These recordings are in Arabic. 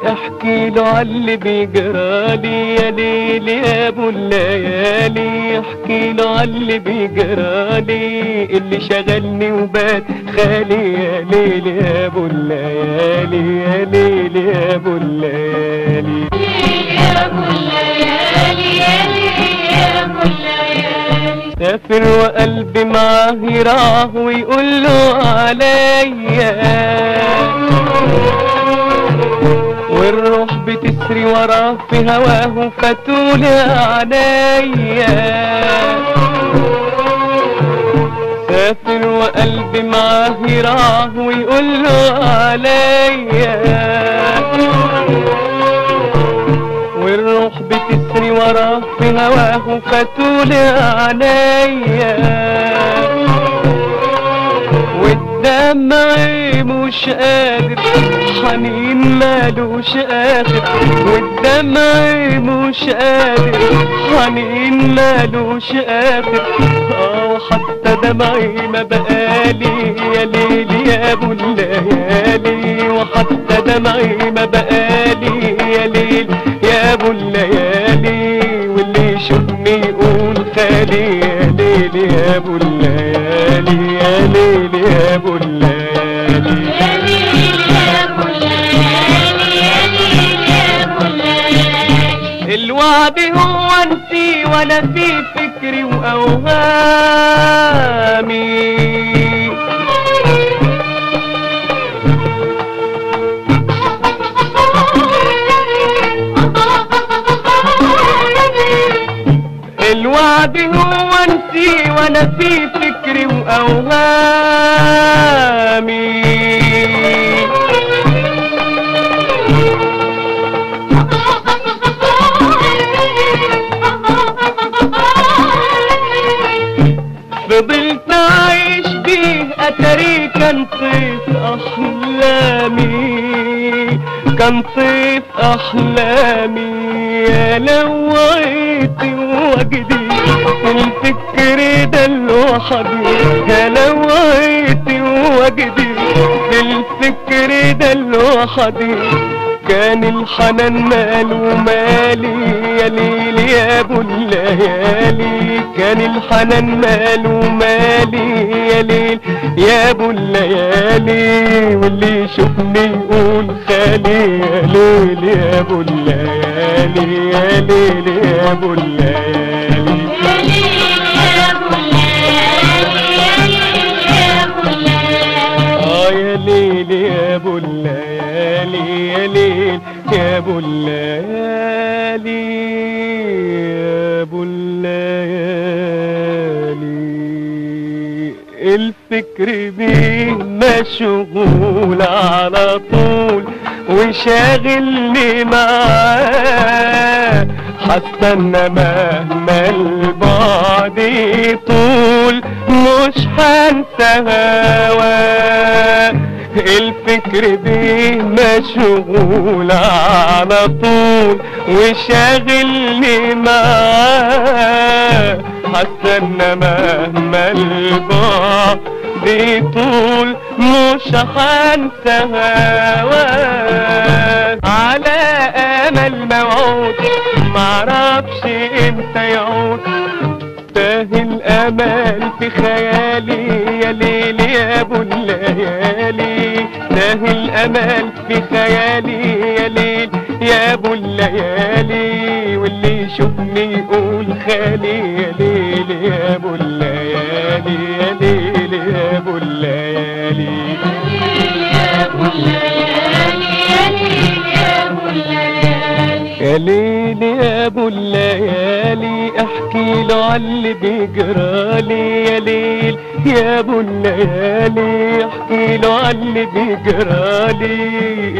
احكي له عاللي بيجرالي يا ليل يا ابو الليالي، احكي له عاللي بيجرالي اللي شغلني وبات خالي يا ليل يا ابو الليالي، يا ليل يا ابو الليالي، يا ابو الليالي، يا ليل يا ابو الليالي. سافر وقلبي معاه يراه ويقول له عليا، والروح بتسري وراه في هواه فتولي عينيا. سافر وقلبي معاه يراه ويقول له عليا، والروح بتسري وراه في هواه فتولي عينيا. والدمع مش قادر حنين مالوش آخر، والدمع مش قادر حنين مالوش آخر. وحتى دمعي ما بقالي يا ليل يا ابو الليالي، وحتى دمعي ما بقالي يا ليل يا ابو الليالي. واللي يشوفني يقول خالي يا ليل يا ابو الليالي، يا ليل يا ابو الليالي، يا ليل يا ابو الليالي، يا ليل يا ابو الليالي. الوعد هو انتي وانا في فكري واوهامي، الوعد هو انتي وانا في فكري واوهامي. فضلت عايش بيه اتاري كان طيف احلامي، كان طيف احلامي. يا لوعيتي وجدي في الفكر ده لوحدي، يا لوعيتي وجدي في الفكر ده لوحدي. كان الحنان ماله مالي يا ليل يا ابو الليالي، كان الحنان ماله مالي يا ليل يا ابو الليالي. واللي يشوفني يقول خالي يا ليل يا ابو الليالي، يا ليل يا ابو الليالي، يا ليل يا ابو الليالي، يا ليل يا ابو الليالي. يا ليل يا ابو الليالي، يا ليل يا ابو الليالي، يا ابو الليالي. الفكر بيه مشغول على طول وشاغلني معاه، حستنى مهما البعد يطول مش هنسى هواه. الفكر بيه مشغول على طول وشاغلني معاه، حستنى مهما البعد يطول مش هنسى هواه. على امل موعود معرفش امتى يعود، تاه الامل في خيالي يا ليل يا ابو الليالي، تاه الامل في خيالي يا ليل يا ابو الليالي. واللي يشوفني يقول خالي يا ليل يا ابو الليالي، يا ليل يا ابو الليالي، يا ابو الليالي، يا ليل يا ابو الليالي. يا ليل يا ابو الليالي، احكي له عاللي بيجرالي يا ليل يا ابو الليالي. الليالي احكي له على اللي بيجرالي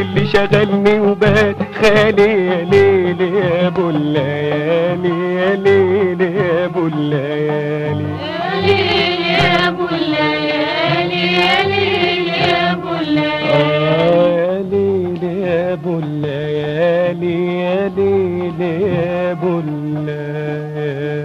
اللي شغلني وبات خالي يا ليل يا ابو الليالي يا ليل يا ابو الليالي يا ليل يا ابو الليالي يا ليل يا ابو الليالي يا ليل يا ابو الليالي يا ليل يا ابو الليالي